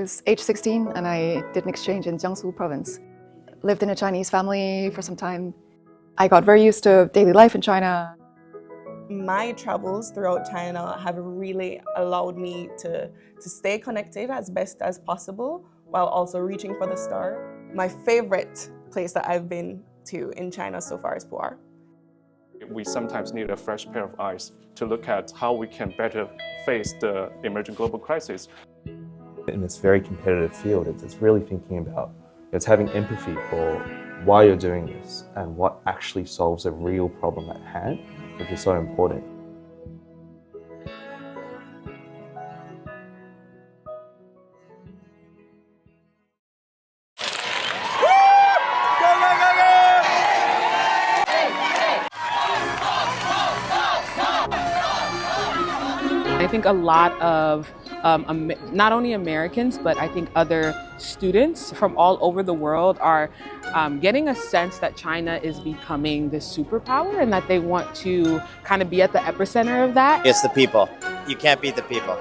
was age 16 and I did an exchange in Jiangsu province. Lived in a Chinese family for some time. I got very used to daily life in China. My travels throughout China have really allowed me to stay connected as best as possible while also reaching for the star. My favorite place that I've been to in China so far is Pu'er. We sometimes need a fresh pair of eyes to look at how we can better face the emerging global crisis. In this very competitive field, it's really thinking about, it's having empathy for why you're doing this and what actually solves a real problem at hand, which is so important. I think a lot of not only Americans, but I think other students from all over the world are getting a sense that China is becoming this superpower and that they want to kind of be at the epicenter of that. It's the people. You can't beat the people.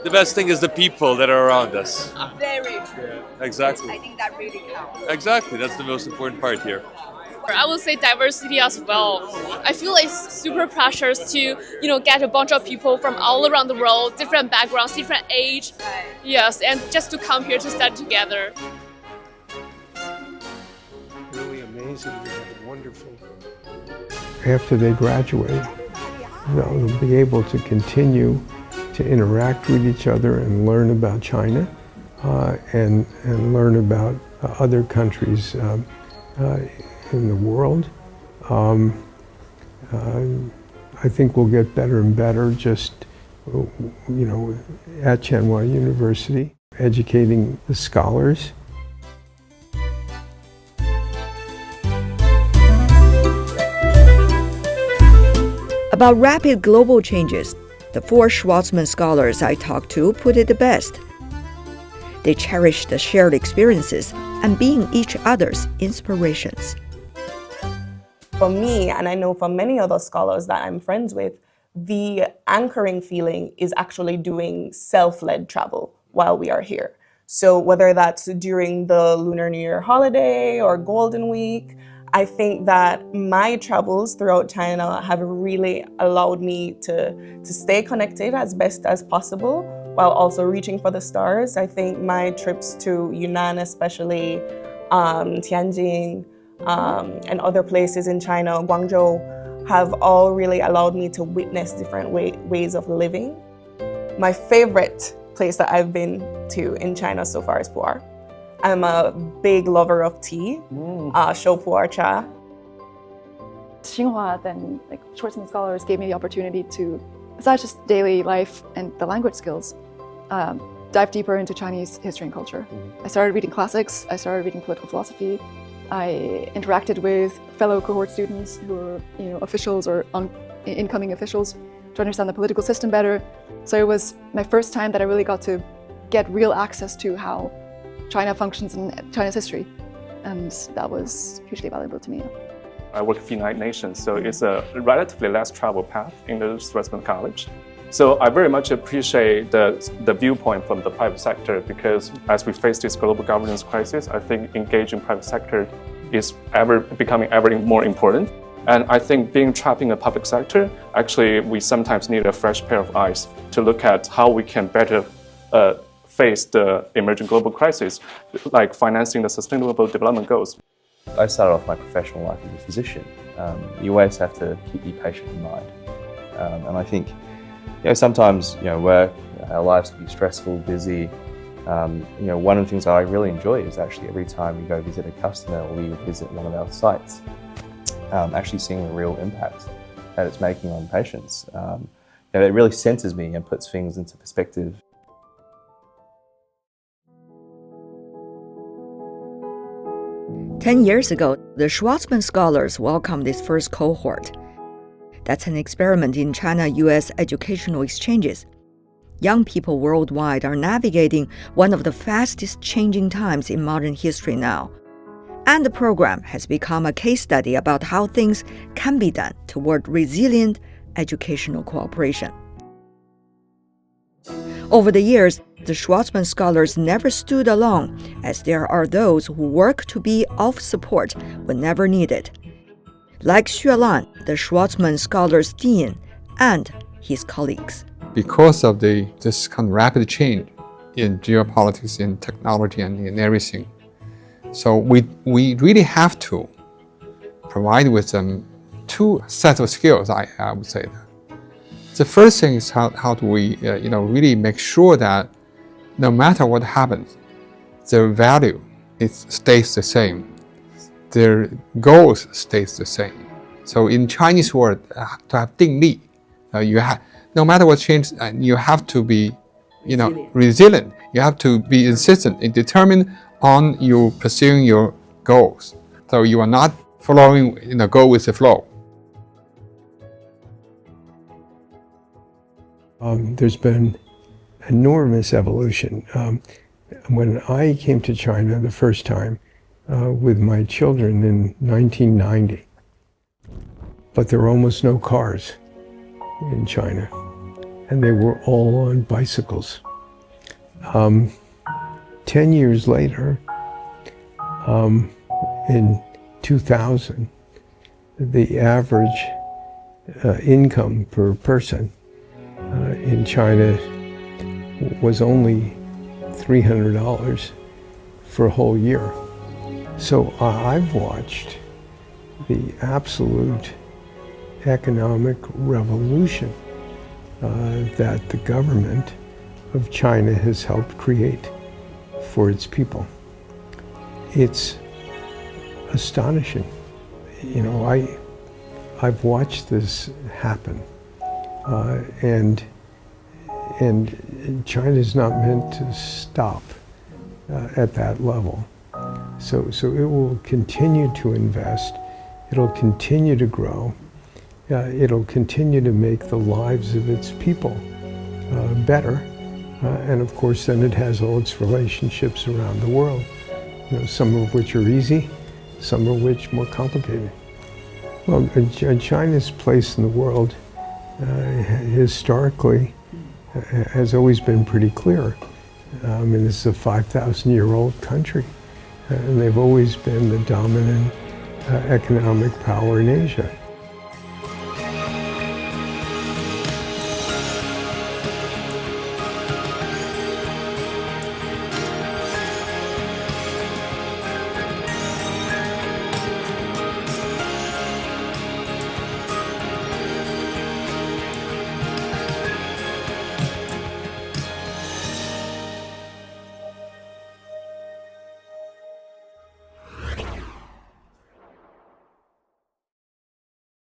The best thing is the people that are around us. Very true. Yeah, exactly. I think that really counts. Exactly, that's the most important part here. I would say diversity as well. I feel like super precious to, get a bunch of people from all around the world, different backgrounds, different age. Right. Yes, and just to come here to study together. Really amazing. We have wonderful. After they graduate, they'll be able to continue to interact with each other and learn about China and learn about other countries in the world. I think we'll get better and better just, at Tsinghua University, educating the scholars. About rapid global changes, the 4 Schwarzman Scholars I talked to put it the best. They cherish the shared experiences and being each other's inspirations. For me, and I know for many other scholars that I'm friends with, the anchoring feeling is actually doing self-led travel while we are here. So whether that's during the Lunar New Year holiday or Golden Week, I think that my travels throughout China have really allowed me to stay connected as best as possible while also reaching for the stars. I think my trips to Yunnan especially, Tianjin, and other places in China, Guangzhou, have all really allowed me to witness different ways of living. My favorite place that I've been to in China so far is Pu'er. I'm a big lover of tea, shou pu'er cha. Tsinghua, then Schwarzman Scholars gave me the opportunity to, besides just daily life and the language skills, dive deeper into Chinese history and culture. I started reading classics, I started reading political philosophy. I interacted with fellow cohort students who were, officials or incoming officials to understand the political system better. So it was my first time that I really got to get real access to how China functions in China's history. And that was hugely valuable to me. I work with the United Nations, so it's a relatively less traveled path in the Schwarzman College. So I very much appreciate the viewpoint from the private sector because as we face this global governance crisis, I think engaging private sector is becoming ever more important. And I think being trapped in the public sector, actually we sometimes need a fresh pair of eyes to look at how we can better face the emerging global crisis, like financing the Sustainable Development Goals. I started off my professional life as a physician. You always have to keep the patient in mind. And I think sometimes, work, our lives can be stressful, busy. One of the things I really enjoy is actually every time we go visit a customer or we visit one of our sites, actually seeing the real impact that it's making on patients. It really centers me and puts things into perspective. 10 years ago, the Schwarzman Scholars welcomed this first cohort. That's an experiment in China-US educational exchanges. Young people worldwide are navigating one of the fastest changing times in modern history now. And the program has become a case study about how things can be done toward resilient educational cooperation. Over the years, the Schwarzman Scholars never stood alone, as there are those who work to be of support whenever needed. Like Xue Lan, the Schwarzman Scholars Dean, and his colleagues. Because of this kind of rapid change in geopolitics, in technology, and in everything, so we really have to provide with them two sets of skills, I would say that. The first thing is how do we really make sure that no matter what happens, their value stays the same, their goals stays the same. So in Chinese word, to have 定力, no matter what changes, you have to be resilient. You have to be insistent and determined on you pursuing your goals. So you are not following go with the flow. There's been enormous evolution. When I came to China the first time with my children in 1990, but there were almost no cars in China, and they were all on bicycles. 10 years later, in 2000, the average income per person in China was only $300 for a whole year. So I've watched the absolute economic revolution that the government of China has helped create for its people. It's astonishing. I've watched this happen, and China is not meant to stop at that level. So it will continue to invest. It'll continue to grow. It'll continue to make the lives of its people better. And of course, then it has all its relationships around the world, some of which are easy, some of which more complicated. Well, China's place in the world historically has always been pretty clear. This is a 5,000-year-old country, and they've always been the dominant economic power in Asia.